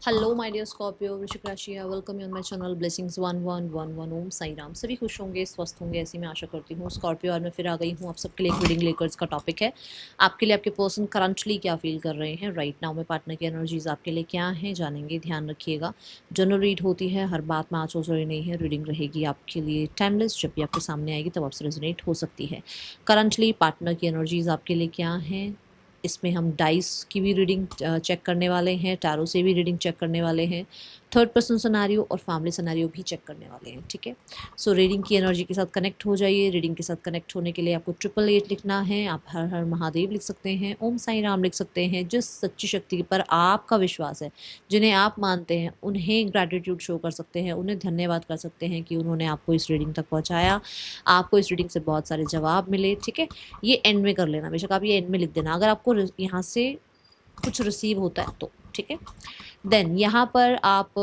Hello my dear Scorpio, वृश्चिक राशि है। Welcome you on my channel blessings 1111। ओम साई राम। सभी खुश होंगे, स्वस्थ होंगे, ऐसी मैं आशा करती हूँ। स्कॉर्पियो और मैं फिर आ गई हूँ आप सबके लिए एक रीडिंग लेकर। इसका टॉपिक है आपके लिए आपके पर्सन करंटली क्या फील कर रहे हैं राइट नाउ में। पार्टनर की एनर्जीज आपके लिए क्या हैं जानेंगे, ध्यान रखिएगा। जनरल रीड होती है, हर बात में आँच रही नहीं है। रीडिंग रहेगी आपके लिए टाइमलेस, जब भी आपके सामने आएगी तब आपसे रेजोनेट हो सकती है। करंटली पार्टनर की एनर्जीज आपके लिए क्या हैं, इसमें हम डाइस की भी रीडिंग चेक करने वाले हैं, टैरो से भी रीडिंग चेक करने वाले हैं, थर्ड पर्सन सिनेरियो और फैमिली सिनेरियो भी चेक करने वाले हैं। ठीक है, सो रीडिंग की एनर्जी के साथ कनेक्ट हो जाइए। रीडिंग के साथ कनेक्ट होने के लिए आपको 888 लिखना है। आप हर हर महादेव लिख सकते हैं, ओम साई राम लिख सकते हैं। जिस सच्ची शक्ति पर आपका विश्वास है, जिन्हें आप मानते हैं, उन्हें ग्रैटिट्यूड शो कर सकते हैं, उन्हें धन्यवाद कर सकते हैं कि उन्होंने आपको इस रीडिंग तक पहुँचाया, आपको इस रीडिंग से बहुत सारे जवाब मिले। ठीक है, ये एंड में कर लेना, बेशक आप ये एंड में लिख देना अगर आपको यहाँ से कुछ रिसीव होता है तो। ठीक है, देन यहाँ पर आप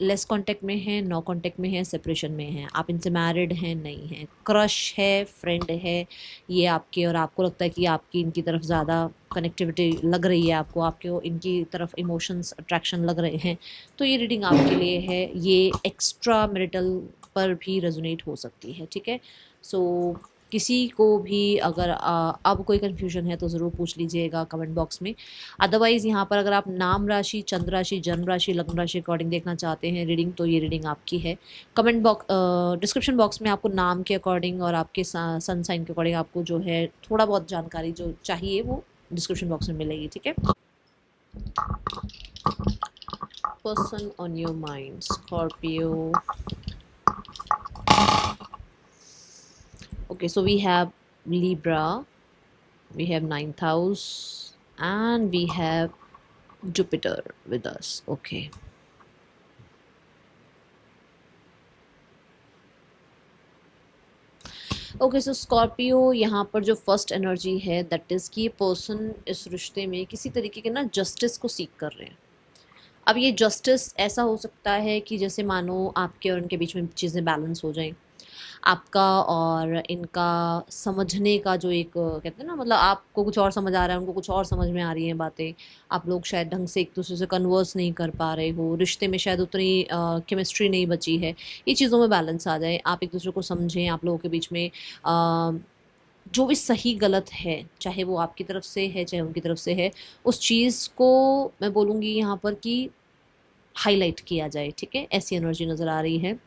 लेस कांटेक्ट में हैं, नो कांटेक्ट में हैं, सेपरेशन में हैं, आप इनसे मैरिड हैं, नहीं हैं, क्रश है, फ्रेंड है ये आपके, और आपको लगता है कि आपकी इनकी तरफ ज़्यादा कनेक्टिविटी लग रही है, आपको आपके इनकी तरफ इमोशंस अट्रैक्शन लग रहे हैं, तो ये रीडिंग आपके लिए है। ये एक्स्ट्रा मैरिटल पर भी रेजोनेट हो सकती है। ठीक है, सो किसी को भी अगर अब कोई कन्फ्यूजन है तो ज़रूर पूछ लीजिएगा कमेंट बॉक्स में। अदरवाइज़ यहाँ पर अगर आप नाम राशि, चंद्र राशि, जन्म राशि, लग्न राशि अकॉर्डिंग देखना चाहते हैं रीडिंग, तो ये रीडिंग आपकी है। कमेंट बॉक्स डिस्क्रिप्शन बॉक्स में आपको नाम के अकॉर्डिंग और आपके सन साइन के अकॉर्डिंग आपको जो है थोड़ा बहुत जानकारी जो चाहिए वो डिस्क्रिप्शन बॉक्स में मिलेगी। ठीक है, person on your mind Scorpio. Okay, so we have Libra, we have ninth house, and we have Jupiter with us. Okay. Okay, so Scorpio यहाँ पर जो फर्स्ट एनर्जी है दैट इज़ कि ये पर्सन इस रिश्ते में किसी तरीके के ना जस्टिस को सीख कर रहे हैं। अब ये जस्टिस ऐसा हो सकता है कि जैसे मानो आपके और उनके बीच में चीज़ें बैलेंस हो जाएं, आपका और इनका समझने का जो एक कहते हैं ना, मतलब आपको कुछ और समझ आ रहा है, उनको कुछ और समझ में आ रही हैं बातें, आप लोग शायद ढंग से एक दूसरे से कन्वर्स नहीं कर पा रहे हो, रिश्ते में शायद उतनी केमिस्ट्री नहीं बची है। ये चीज़ों में बैलेंस आ जाए, आप एक दूसरे को समझें, आप लोगों के बीच में जो भी सही गलत है, चाहे वो आपकी तरफ से है चाहे उनकी तरफ से है, उस चीज़ को मैं बोलूँगी यहाँ पर कि हाईलाइट किया जाए। ठीक है, ऐसी एनर्जी नज़र आ रही है।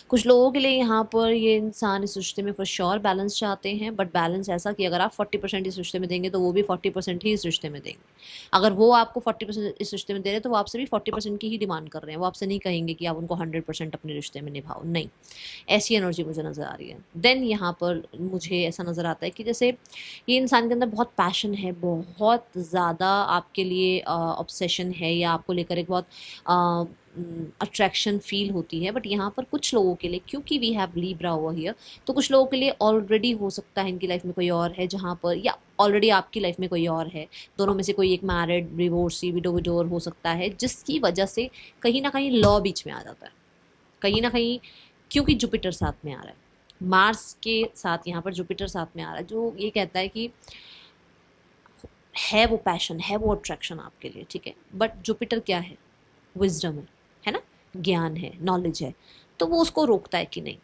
कुछ लोगों के लिए यहाँ पर ये इंसान इस रिश्ते में फॉर श्योर बैलेंस चाहते हैं, बट बैलेंस ऐसा कि अगर आप 40% इस रिश्ते में देंगे तो वो भी 40% ही इस रिश्ते में देंगे। अगर वो आपको 40% इस रिश्ते में दे रहे हैं तो वो आपसे भी 40% की ही डिमांड कर रहे हैं। वो आपसे नहीं कहेंगे कि आप उनको 100% अपने रिश्ते में निभाओ, नहीं। ऐसी एनर्जी मुझे नज़र आ रही है। देन यहाँ पर मुझे ऐसा नज़र आता है कि जैसे ये इंसान के अंदर बहुत पैशन है, बहुत ज़्यादा आपके लिए ऑब्सेशन है, या आपको लेकर एक बहुत अट्रैक्शन फील होती है। बट यहाँ पर कुछ लोगों के लिए, क्योंकि we have Libra over here, तो कुछ लोगों के लिए ऑलरेडी हो सकता है इनकी लाइफ में कोई और है जहाँ पर, या ऑलरेडी आपकी लाइफ में कोई और है। दोनों में से कोई एक मैरिड, डिवोर्सी, विडोर हो सकता है, जिसकी वजह से कहीं ना कहीं लॉ बीच में आ जाता है, कहीं ना कहीं, क्योंकि जुपिटर साथ में आ रहा है, मार्स के साथ यहाँ पर जुपिटर साथ में आ रहा है, जो ये कहता है कि है वो पैशन, है वो अट्रैक्शन आपके लिए। ठीक है, बट जुपिटर क्या है, विजडम है ना, ज्ञान है, नॉलेज है, तो वो उसको रोकता है कि नहीं।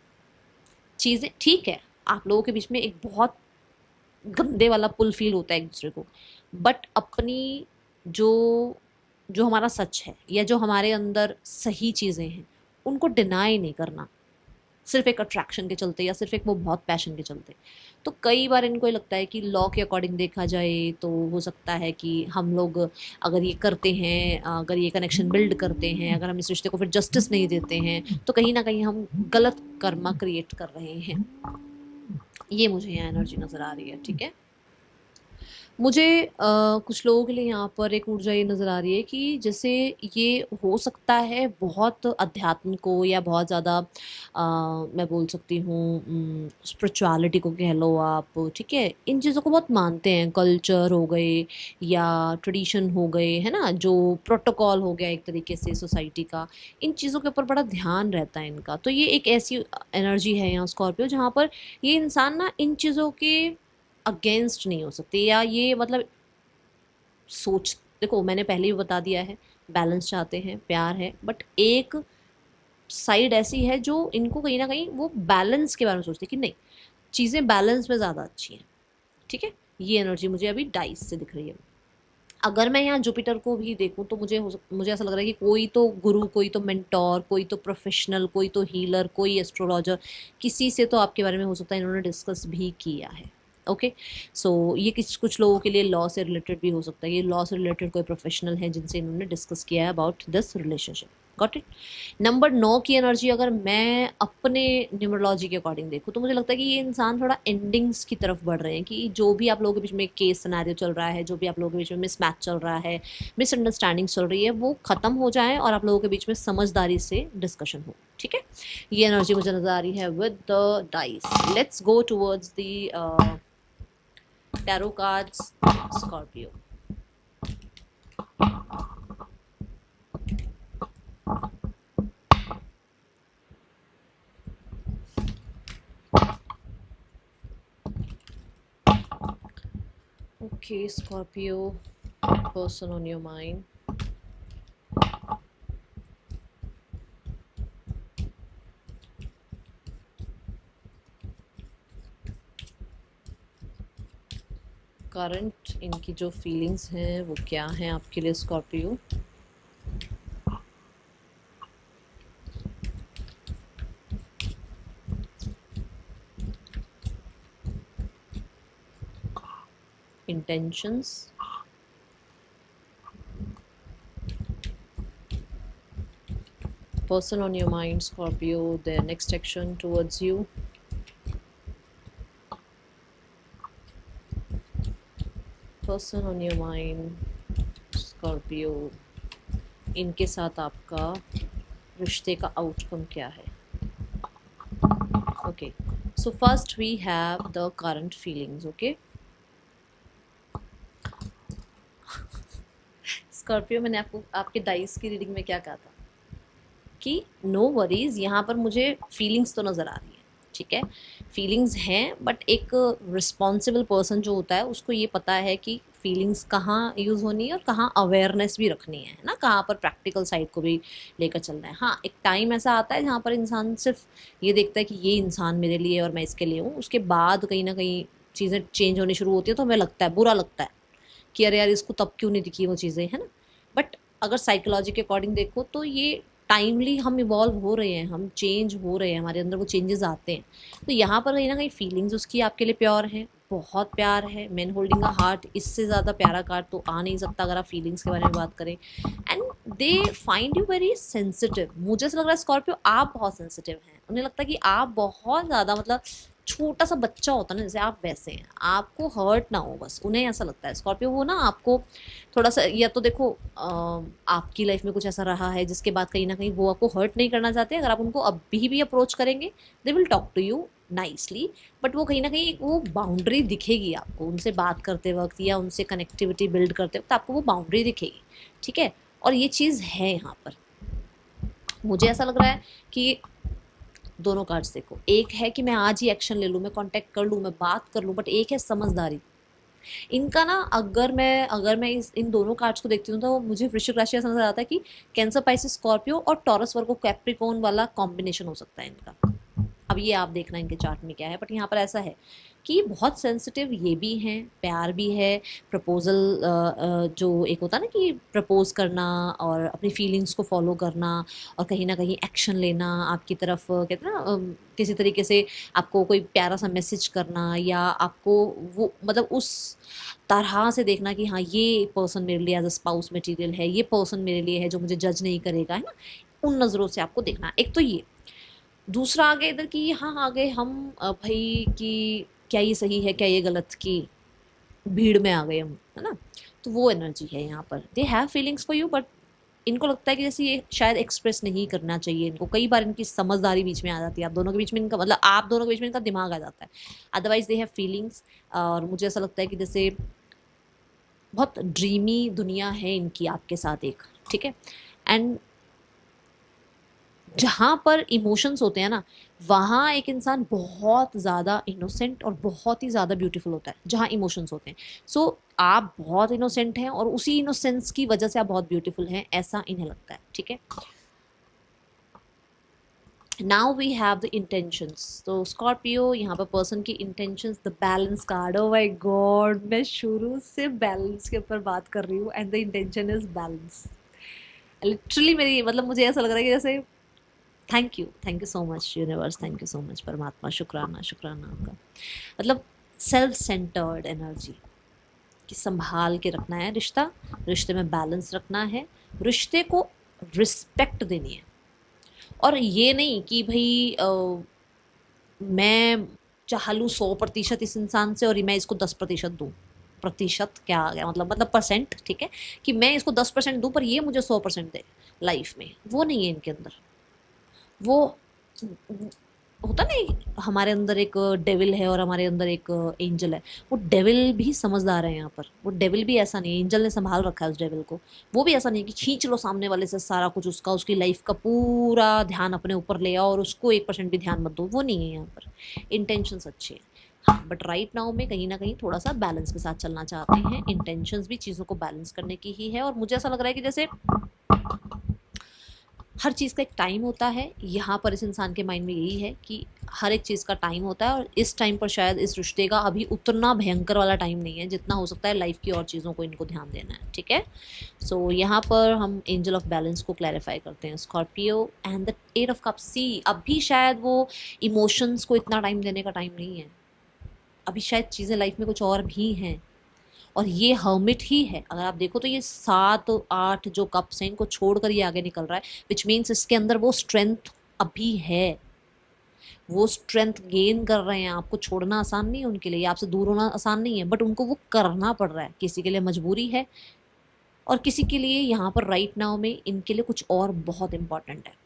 चीज़ें ठीक है, आप लोगों के बीच में एक बहुत गंदे वाला पुल फील होता है एक दूसरे को, बट अपनी जो जो हमारा सच है या जो हमारे अंदर सही चीज़ें हैं उनको डिनाई नहीं करना, सिर्फ एक अट्रैक्शन के चलते या सिर्फ एक वो बहुत पैशन के चलते। तो कई बार इनको ये लगता है कि लॉ के अकॉर्डिंग देखा जाए तो हो सकता है कि हम लोग अगर ये करते हैं, अगर ये कनेक्शन बिल्ड करते हैं, अगर हम इस रिश्ते को फिर जस्टिस नहीं देते हैं, तो कहीं ना कहीं हम गलत कर्मा क्रिएट कर रहे हैं। ये मुझे यहाँ एनर्जी नज़र आ रही है। ठीक है, मुझे कुछ लोगों के लिए यहाँ पर एक ऊर्जा ये नज़र आ रही है कि जैसे ये हो सकता है बहुत अध्यात्म को, या बहुत ज़्यादा मैं बोल सकती हूँ स्पिरिचुअलिटी को कह लो आप। ठीक है, इन चीज़ों को बहुत मानते हैं, कल्चर हो गए या ट्रेडिशन हो गए, है ना, जो प्रोटोकॉल हो गया एक तरीके से सोसाइटी का, इन चीज़ों के ऊपर बड़ा ध्यान रहता है इनका। तो ये एक ऐसी एनर्जी है यहाँ स्कॉर्पियो जहाँ पर ये इंसान ना इन चीज़ों के अगेंस्ट नहीं हो सकती, या ये मतलब सोच देखो मैंने पहले ही बता दिया है, बैलेंस चाहते हैं, प्यार है, बट एक साइड ऐसी है जो इनको कहीं ना कहीं वो बैलेंस के बारे में सोचती है कि नहीं, चीज़ें बैलेंस में ज़्यादा अच्छी हैं। ठीक है, ये एनर्जी मुझे अभी डाइस से दिख रही है। अगर मैं यहाँ जुपिटर को भी देखूँ तो मुझे ऐसा लग रहा है कि कोई तो गुरु, कोई तो मेंटोर, कोई तो प्रोफेशनल, कोई तो हीलर, कोई एस्ट्रोलॉजर, किसी से तो आपके बारे में हो सकता है इन्होंने डिस्कस भी किया है। ओके, सो ये कुछ लोगों के लिए लॉ से रिलेटेड भी हो सकता है, ये लॉ से रिलेटेड कोई प्रोफेशनल है जिनसे इन्होंने डिस्कस किया है about this relationship. Got it. Number 9 की एनर्जी अगर मैं अपने न्यूमरोलॉजी के अकॉर्डिंग देखूँ तो मुझे लगता है कि ये इंसान थोड़ा एंडिंग्स की तरफ बढ़ रहे हैं, कि जो भी आप लोगों के बीच में केस सिनेरियो चल रहा है, जो भी आप लोगों के बीच में मिसमैच चल रहा है, मिसअंडरस्टैंडिंग चल रही है, वो ख़त्म हो जाए और आप लोगों के बीच में समझदारी से डिस्कशन हो। ठीक है, ये एनर्जी मुझे नज़र आ रही है with the dice. Let's go towards the tarot cards Scorpio. Okay, Scorpio, person on your mind. Current इनकी जो फीलिंग्स हैं वो क्या हैं आपके लिए Scorpio? Intentions, person on your mind Scorpio, their next action towards you, person on your mind Scorpio, इनके साथ आपका रिश्ते का आउटकम क्या है? Okay, so first we have the current feelings. Okay, Scorpio, मैंने आपको आपके डाइस की रीडिंग में क्या कहा था कि नो वरीज, यहाँ पर मुझे फीलिंग्स तो नज़र आ रही है। ठीक है, फीलिंग्स हैं, बट एक रिस्पॉन्सिबल पर्सन जो होता है उसको ये पता है कि फीलिंग्स कहाँ यूज़ होनी है और कहाँ अवेयरनेस भी रखनी है ना, कहाँ पर प्रैक्टिकल साइड को भी लेकर चलना है। हाँ, एक टाइम ऐसा आता है जहाँ पर इंसान सिर्फ ये देखता है कि ये इंसान मेरे लिए और मैं इसके लिए हूँ, उसके बाद कहीं ना कहीं चीज़ें चेंज होनी शुरू होती है तो हमें लगता है, बुरा लगता है कि अरे यार इसको तब क्यों नहीं दिखी वो चीज़ें, है ना। बट अगर साइकोलॉजी के अकॉर्डिंग देखो तो ये टाइमली हम इवॉल्व हो रहे हैं, हम चेंज हो रहे हैं, हमारे अंदर वो चेंजेस आते हैं। तो यहाँ पर कहीं ना कहीं फीलिंग्स उसकी आपके लिए प्योर हैं, बहुत प्यार है। मैन होल्डिंग अ हार्ट, इससे ज़्यादा प्यारा कार्ड तो आ नहीं सकता अगर आप फीलिंग्स के बारे में बात करें। And they find you very sensitive. मुझे ऐसा लग रहा है स्कॉर्पियो आप बहुत सेंसिटिव हैं, उन्हें लगता है कि आप बहुत ज़्यादा, मतलब छोटा सा बच्चा होता है ना जैसे, आप वैसे हैं, आपको हर्ट ना हो, बस उन्हें ऐसा लगता है स्कॉर्पियो। वो ना आपको थोड़ा सा, या तो देखो आपकी लाइफ में कुछ ऐसा रहा है जिसके बाद कहीं ना कहीं वो आपको हर्ट नहीं करना चाहते। अगर आप उनको अभी भी अप्रोच करेंगे they will talk to you nicely, but वो कहीं ना कहीं वो बाउंड्री दिखेगी आपको उनसे बात करते वक्त या उनसे कनेक्टिविटी बिल्ड करते वक्त, आपको वो बाउंड्री दिखेगी। ठीक है, और ये चीज़ है यहाँ पर। मुझे ऐसा लग रहा है कि दोनों कार्ड्स देखो, एक है कि मैं आज ही एक्शन ले लूँ, मैं कांटेक्ट कर लूँ, मैं बात कर लूँ, बट एक है समझदारी। इनका ना, अगर मैं इन दोनों कार्ड्स को देखती हूँ तो मुझे वृश्चिक राशि ऐसा नजर आता है कि कैंसर, पाइसिस, स्कॉर्पियो और टॉरस, वर्गो, कैप्रिकॉर्न वाला कॉम्बिनेशन हो सकता है इनका। अब ये आप देखना इनके चार्ट में क्या है, बट यहाँ पर ऐसा है कि बहुत सेंसिटिव ये भी हैं, प्यार भी है, प्रपोजल, जो एक होता है ना कि प्रपोज करना और अपनी फीलिंग्स को फॉलो करना और कहीं ना कहीं एक्शन लेना आपकी तरफ, कहते हैं ना किसी तरीके से आपको कोई प्यारा सा मैसेज करना, या आपको वो मतलब उस तरह से देखना कि हाँ ये पर्सन मेरे लिए एज अ स्पाउस मटेरियल है, ये पर्सन मेरे लिए है जो मुझे जज नहीं करेगा, है ना, उन नज़रों से आपको देखना। एक तो ये, दूसरा आगे इधर कि हाँ आगे हम भाई कि क्या ये सही है, क्या ये गलत, की भीड़ में आ गए हम, है ना। तो वो एनर्जी है यहाँ पर। They have feelings for you, but इनको लगता है कि जैसे ये शायद एक्सप्रेस नहीं करना चाहिए इनको। कई बार इनकी समझदारी बीच में आ जाती है, आप दोनों के बीच में इनका, मतलब आप दोनों के बीच में इनका दिमाग आ जाता है। Otherwise they have feelings. और मुझे ऐसा लगता है कि जैसे बहुत ड्रीमी दुनिया है इनकी आपके साथ एक। ठीक है, एंड जहाँ पर इमोशंस होते हैं ना, वहाँ एक इंसान बहुत ज़्यादा इनोसेंट और बहुत ही ज़्यादा ब्यूटीफुल होता है, जहाँ इमोशंस होते हैं। सो आप बहुत इनोसेंट हैं और उसी इनोसेंस की वजह से आप बहुत ब्यूटीफुल हैं, ऐसा इन्हें लगता है, ठीक है। Now we have the intentions. तो स्कॉर्पियो, यहाँ पर पर्सन की intentions, the balance card. Oh my God, मैं शुरू से बैलेंस के ऊपर बात कर रही हूँ and the intention is balance. Literally मेरी मतलब मुझे ऐसा लग रहा है कि जैसे thank you so much universe, thank you so much परमात्मा, शुक्राना शुक्राना आपका। मतलब सेल्फ सेंटर्ड एनर्जी कि संभाल के रखना है रिश्ता, रिश्ते में बैलेंस रखना है, रिश्ते को रिस्पेक्ट देनी है। और ये नहीं कि भाई मैं चाह लूँ 100% इस इंसान से और मैं इसको 10% दूँ। प्रतिशत क्या आ गया, मतलब परसेंट, ठीक है, कि मैं इसको 10% दूँ पर ये मुझे 100% दे लाइफ में, वो नहीं है इनके अंदर। वो होता ना, हमारे अंदर एक डेविल है और हमारे अंदर एक एंजल है। वो डेविल भी समझदार है यहाँ पर, वो डेविल भी ऐसा नहीं है, एंजल ने संभाल रखा है उस डेविल को। वो भी ऐसा नहीं है कि खींच लो सामने वाले से सारा कुछ, उसका उसकी लाइफ का पूरा ध्यान अपने ऊपर ले आओ और उसको 1% भी ध्यान मत दो, वो नहीं है यहाँ पर। इंटेंशंस अच्छे हैं, हाँ, बट राइट नाउ में कहीं ना कहीं थोड़ा सा बैलेंस के साथ चलना चाहते हैं। इंटेंशंस भी चीज़ों को बैलेंस करने की ही है और मुझे ऐसा लग रहा है कि जैसे हर चीज़ का एक टाइम होता है। यहाँ पर इस इंसान के माइंड में यही है कि हर एक चीज़ का टाइम होता है और इस टाइम पर शायद इस रिश्ते का अभी उतना भयंकर वाला टाइम नहीं है जितना हो सकता है लाइफ की और चीज़ों को इनको ध्यान देना है, ठीक है। सो यहाँ पर हम एंजल ऑफ बैलेंस को क्लैरिफाई करते हैं, Scorpio and the 8 of cups. See अभी शायद वो इमोशंस को इतना टाइम देने का टाइम नहीं है, अभी शायद चीज़ें लाइफ में कुछ और भी हैं और ये हर्मिट ही है। अगर आप देखो तो ये 7-8 जो कप्स हैं इनको छोड़कर ये आगे निकल रहा है, विच मीन्स इसके अंदर वो स्ट्रेंथ अभी है, वो स्ट्रेंथ गेन कर रहे हैं। आपको छोड़ना आसान नहीं है उनके लिए, आपसे दूर होना आसान नहीं है, बट उनको वो करना पड़ रहा है। किसी के लिए मजबूरी है और किसी के लिए यहाँ पर राइट नाउ में इनके लिए कुछ और बहुत इंपॉर्टेंट है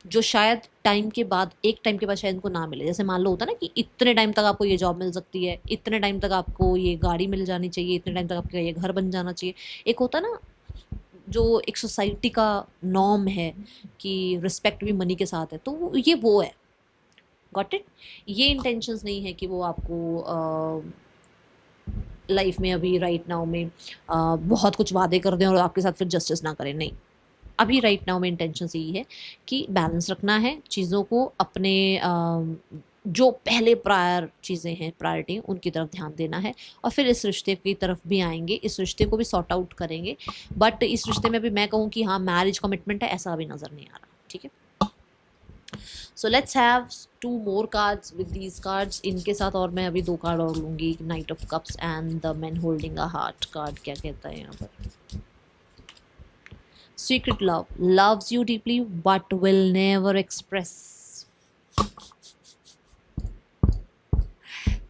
जो शायद टाइम के बाद, एक टाइम के बाद शायद इनको ना मिले। जैसे मान लो होता है ना कि इतने टाइम तक आपको ये जॉब मिल सकती है, इतने टाइम तक आपको ये गाड़ी मिल जानी चाहिए, इतने टाइम तक आपका ये घर बन जाना चाहिए। एक होता ना जो एक सोसाइटी का नॉर्म है कि रिस्पेक्ट भी मनी के साथ है, तो ये वो है। Got it. ये इंटेंशंस नहीं है कि वो आपको लाइफ में अभी राइट नाउ में बहुत कुछ वादे कर दें और आपके साथ फिर जस्टिस ना करें, नहीं। अभी राइट नाउ में इंटेंशन यही है कि बैलेंस रखना है चीज़ों को, अपने जो पहले प्रायर चीज़ें हैं, प्रायोरिटी, उनकी तरफ ध्यान देना है और फिर इस रिश्ते की तरफ भी आएंगे, इस रिश्ते को भी सॉर्ट आउट करेंगे। बट इस रिश्ते में भी मैं कहूँ कि हाँ मैरिज कमिटमेंट है, ऐसा अभी नज़र नहीं आ रहा, ठीक है। So let's have 2 more cards with these cards. इनके साथ और मैं अभी 2 कार्ड और लूँगी, night of cups and the man holding a heart card. क्या कहता है यहाँ पर? Secret love loves you deeply but will never express.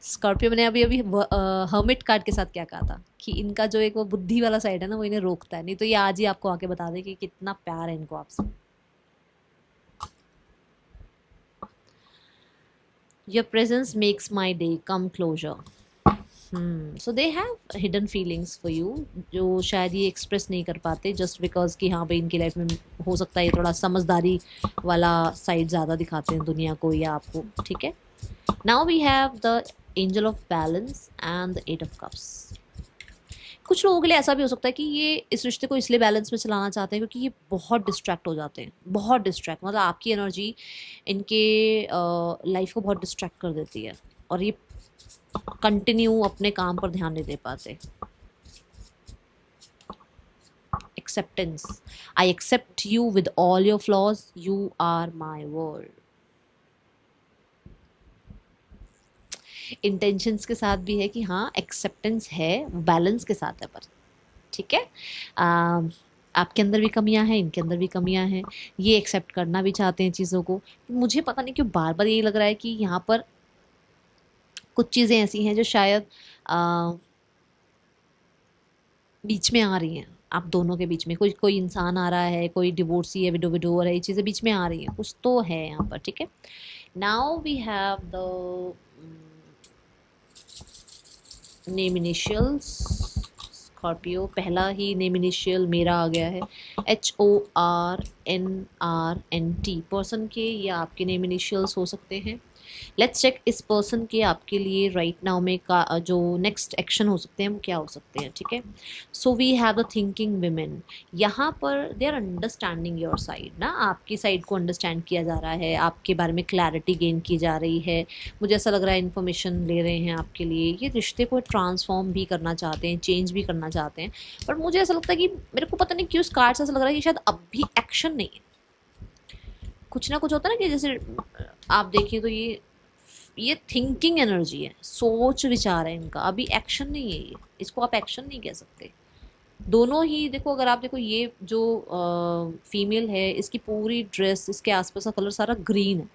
Scorpio, मैंने अभी अभी हर्मिट कार्ड के साथ क्या कहा था कि इनका जो एक वो बुद्धि वाला साइड है ना, वो इन्हें रोकता है, नहीं तो ये आज ही आपको आके बता दे कि कितना प्यार है इनको आपसे। Your presence makes my day, come closer. So they have hidden feelings for you जो शायद ये एक्सप्रेस नहीं कर पाते जस्ट बिकॉज कि हाँ भाई इनकी लाइफ में हो सकता है ये थोड़ा समझदारी वाला साइड ज़्यादा दिखाते हैं दुनिया को या आपको, ठीक है। Now we have the angel of balance and the 8 of cups. कुछ लोगों के लिए ऐसा भी हो सकता है कि ये इस रिश्ते को इसलिए बैलेंस में चलाना चाहते हैं क्योंकि ये बहुत डिस्ट्रैक्ट हो जाते हैं, बहुत डिस्ट्रैक्ट, मतलब आपकी एनर्जी इनके लाइफ को बहुत डिस्ट्रैक्ट कर देती है और ये कंटिन्यू अपने काम पर ध्यान नहीं दे पाते। Acceptance, I accept you with all your flaws, you are my world. Intentions के साथ भी है कि हाँ एक्सेप्टेंस है, बैलेंस के साथ है, पर ठीक है। आपके अंदर भी कमियां हैं, इनके अंदर भी कमियां हैं, ये एक्सेप्ट करना भी चाहते हैं चीज़ों को। मुझे पता नहीं क्यों बार बार यही लग रहा है कि यहाँ पर कुछ चीज़ें ऐसी हैं जो शायद बीच में आ रही हैं, आप दोनों के बीच में कोई कोई इंसान आ रहा है, कोई डिवोर्सी है, विडोवर है, ये चीज़ें बीच में आ रही हैं, कुछ तो है यहाँ पर, ठीक है। Now we have the name initials. Scorpio, पहला ही नेम इनिशियल मेरा आ गया है, HORNRNT। पर्सन के या आपके नेम इनिशियल्स हो सकते हैं। लेट्स चेक इस पर्सन के आपके लिए राइट नाउ में का जो नेक्स्ट एक्शन हो सकते हैं वो क्या हो सकते हैं, ठीक है। So we have the thinking women, यहाँ पर they are understanding your side ना, आपकी साइड को अंडरस्टैंड किया जा रहा है, आपके बारे में क्लैरिटी गेन की जा रही है। मुझे ऐसा लग रहा है इन्फॉर्मेशन ले रहे हैं आपके लिए, ये रिश्ते को ट्रांसफॉर्म भी करना चाहते हैं, चेंज भी करना चाहते हैं। पर मुझे ऐसा लगता है कि मेरे को पता नहीं क्यों इस कार्ड से ऐसा लग रहा है कि शायद अब भी एक्शन नहीं है। कुछ ना कुछ होता है ना कि जैसे आप देखिए तो ये थिंकिंग एनर्जी है, सोच विचार है इनका, अभी एक्शन नहीं है, ये इसको आप एक्शन नहीं कह सकते। दोनों ही देखो, अगर आप देखो ये जो फीमेल है इसकी पूरी ड्रेस, इसके आसपास का कलर सारा ग्रीन है,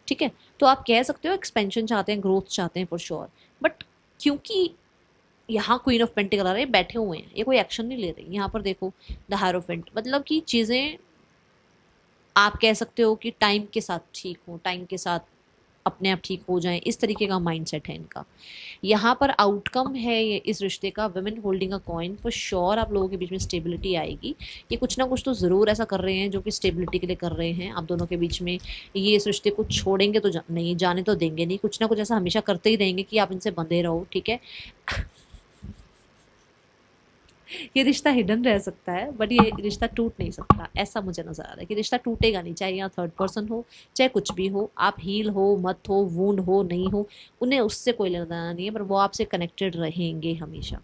ठीक है। तो आप कह सकते हो एक्सपेंशन चाहते हैं, ग्रोथ चाहते हैं फॉर श्योर। बट क्योंकि यहाँ क्वीन ऑफ पेंटिकल आ रहे हैं, बैठे हुए हैं, ये कोई एक्शन नहीं ले रहे। यहाँ पर देखो द हायरोफेंट, मतलब कि चीज़ें आप कह सकते हो कि टाइम के साथ ठीक हो, टाइम के साथ अपने आप ठीक हो जाएं, इस तरीके का माइंडसेट है इनका। यहाँ पर आउटकम है ये इस रिश्ते का, women holding a coin, for sure आप लोगों के बीच में स्टेबिलिटी आएगी। ये कुछ ना कुछ तो ज़रूर ऐसा कर रहे हैं जो कि स्टेबिलिटी के लिए कर रहे हैं आप दोनों के बीच में। ये इस रिश्ते को छोड़ेंगे तो नहीं, जाने तो देंगे नहीं, कुछ ना कुछ ऐसा हमेशा करते ही रहेंगे कि आप इनसे बंधे रहो, ठीक है। ये रिश्ता हिडन रह सकता है बट ये रिश्ता टूट नहीं सकता, ऐसा मुझे नजर आ रहा है कि रिश्ता टूटेगा नहीं, चाहे यहाँ थर्ड पर्सन हो, चाहे कुछ भी हो, आप हील हो मत हो, वूंड हो नहीं हो, उन्हें उससे कोई लेना देना नहीं है, पर वो आपसे कनेक्टेड रहेंगे हमेशा।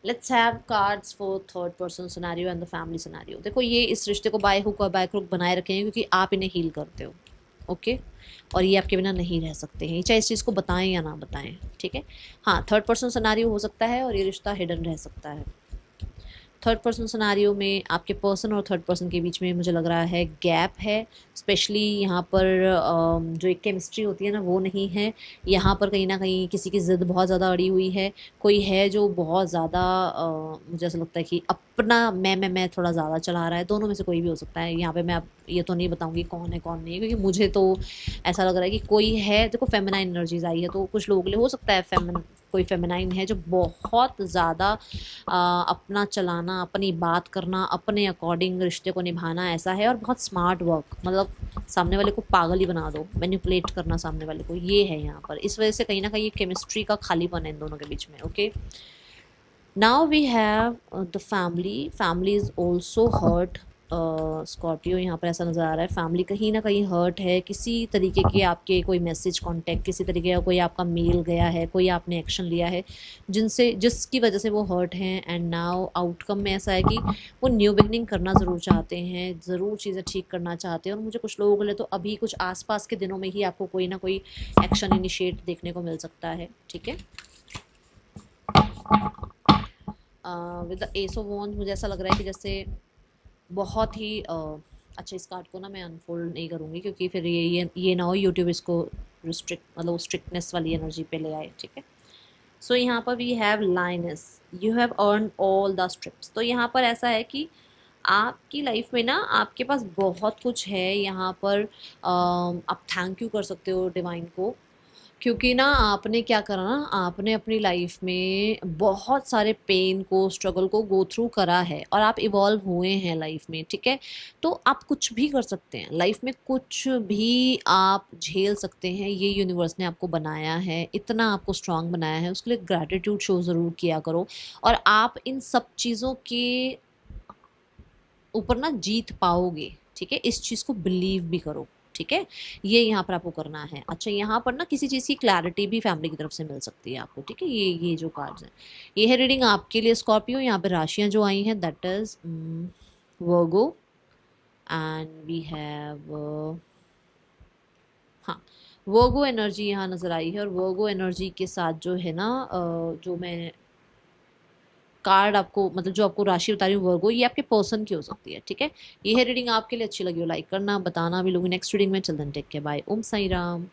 Let's have cards for third person scenario and the family scenario. देखो ये इस रिश्ते को बाय हुक और बाय क्रुक बनाए रखेंगे क्योंकि आप इन्हें हील करते हो, ओके। और ये आपके बिना नहीं रह सकते हैं, चाहे इस चीज़ को बताएं या ना बताएं, ठीक है। हाँ, थर्ड पर्सन सिनेरियो हो सकता है और ये रिश्ता हिडन रह सकता है। थर्ड पर्सन सिनेरियो में आपके पर्सन और थर्ड पर्सन के बीच में मुझे लग रहा है गैप है, स्पेशली यहाँ पर जो एक केमिस्ट्री होती है ना वो नहीं है। यहाँ पर कहीं ना कहीं किसी की ज़िद बहुत ज़्यादा अड़ी हुई है, कोई है जो बहुत ज़्यादा मुझे ऐसा लगता है कि अपना मैं थोड़ा ज़्यादा चला रहा है। दोनों में से कोई भी हो सकता है, यहाँ पे मैं अब ये तो नहीं बताऊँगी कौन है कौन नहीं है, क्योंकि मुझे तो ऐसा लग रहा है कि कोई है। देखो फेमिनाइन एनर्जीज आई है तो कुछ लोगों के लिए हो सकता है कोई फेमिनाइन है जो बहुत ज़्यादा अपना चलाना, अपनी बात करना, अपने अकॉर्डिंग रिश्ते को निभाना ऐसा है, और बहुत स्मार्ट वर्क, मतलब सामने वाले को पागल ही बना दो, मैनिपुलेट करना सामने वाले को, ये है यहाँ पर। इस वजह से कहीं ना कहीं केमिस्ट्री का खालीपन है इन दोनों के बीच में, okay. Now we have the family is also hurt. Scorpio यहाँ पर ऐसा नज़र आ रहा है, फैमिली कहीं ना कहीं हर्ट है, किसी तरीके के आपके कोई मैसेज कांटेक्ट, किसी तरीके का कोई आपका मेल गया है, कोई आपने एक्शन लिया है जिसकी वजह से वो हर्ट हैं। एंड नाउ आउटकम में ऐसा है कि वो न्यू बिगनिंग करना ज़रूर चाहते हैं, ज़रूर चीज़ें ठीक करना चाहते हैं। और मुझे कुछ लोगों के लिए तो अभी कुछ आसपास के दिनों में ही आपको कोई ना कोई एक्शन इनिशिएट देखने को मिल सकता है, ठीक है। With the S of wands मुझे ऐसा लग रहा है कि जैसे बहुत ही अच्छा, इस कार्ड को ना मैं अनफोल्ड नहीं करूँगी क्योंकि फिर ये ना हो यूट्यूब इसको रिस्ट्रिक्ट, मतलब स्ट्रिक्टनेस वाली एनर्जी पे ले आए, ठीक है। सो यहाँ पर we have lines, you have earn all the stripes. तो यहाँ पर ऐसा है कि आपकी लाइफ में ना आपके पास बहुत कुछ है, यहाँ पर आप थैंक यू कर सकते हो डिवाइन को, क्योंकि ना आपने क्या करा ना, आपने अपनी लाइफ में बहुत सारे पेन को, स्ट्रगल को गो थ्रू करा है और आप इवॉल्व हुए हैं लाइफ में, ठीक है। तो आप कुछ भी कर सकते हैं लाइफ में, कुछ भी आप झेल सकते हैं, ये यूनिवर्स ने आपको बनाया है, इतना आपको स्ट्रांग बनाया है, उसके लिए ग्रैटिट्यूड शो ज़रूर किया करो। और आप इन सब चीज़ों के ऊपर ना जीत पाओगे, ठीक है। इस चीज़ को बिलीव भी करो, ठीक है। ये यहाँ पर आपको करना है। अच्छा, यहाँ पर ना किसी चीज़ की क्लैरिटी भी फैमिली की तरफ से मिल सकती है आपको, ठीक है। ये जो कार्ड्स हैं, ये है रीडिंग आपके लिए स्कॉर्पियो। यहाँ पर राशियाँ जो आई हैं that is Virgo and we have हाँ, वर्गो एनर्जी यहाँ नज़र आई है। और वर्गो एनर्जी के साथ जो है ना जो मैं कार्ड आपको, मतलब जो आपको राशि बता रही हूँ वर्गो, ये आपके पर्सन की हो सकती है, ठीक है। ये है रीडिंग आपके लिए, अच्छी लगी हो लाइक करना, बताना भी लोग नेक्स्ट रीडिंग में। चल देन टेक केयर, बाय, ओम साई राम।